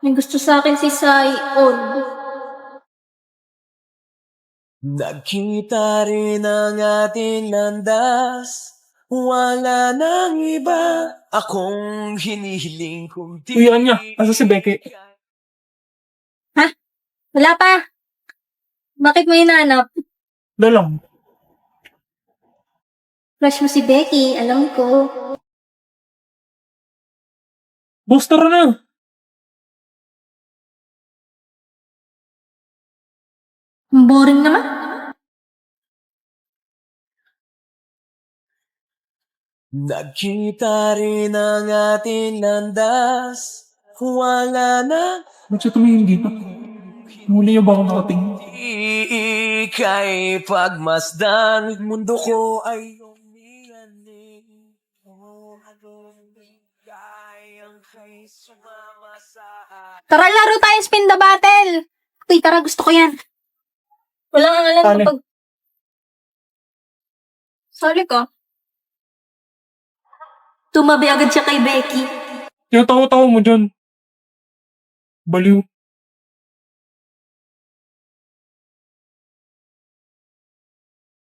May gusto sa akin si Saion. Nagkita rin ang ating landas, wala nang iba akong hinihiling kung di. Uy, Anya, asa si Becky? Ha? Wala pa. Bakit mo hinanap? Dalang. Crush mo si Becky, alam ko. Booster na. Boring naman. Nagkita rin ang ating landas, wala na. Ba't siya tumingin dito? Muli niya ba ako nakatingin? Ika'y pagmasdan, mundo ko ay umiyanig. Gayang kay sumama sa Tara, laro tayo spin the battle. Uy, tara, gusto ko yan. Wala kang alam Sali. kapag... Sali ka. Tumabi agad siya kay Becky. Tinatawa-tawa mo dyan. Baliw.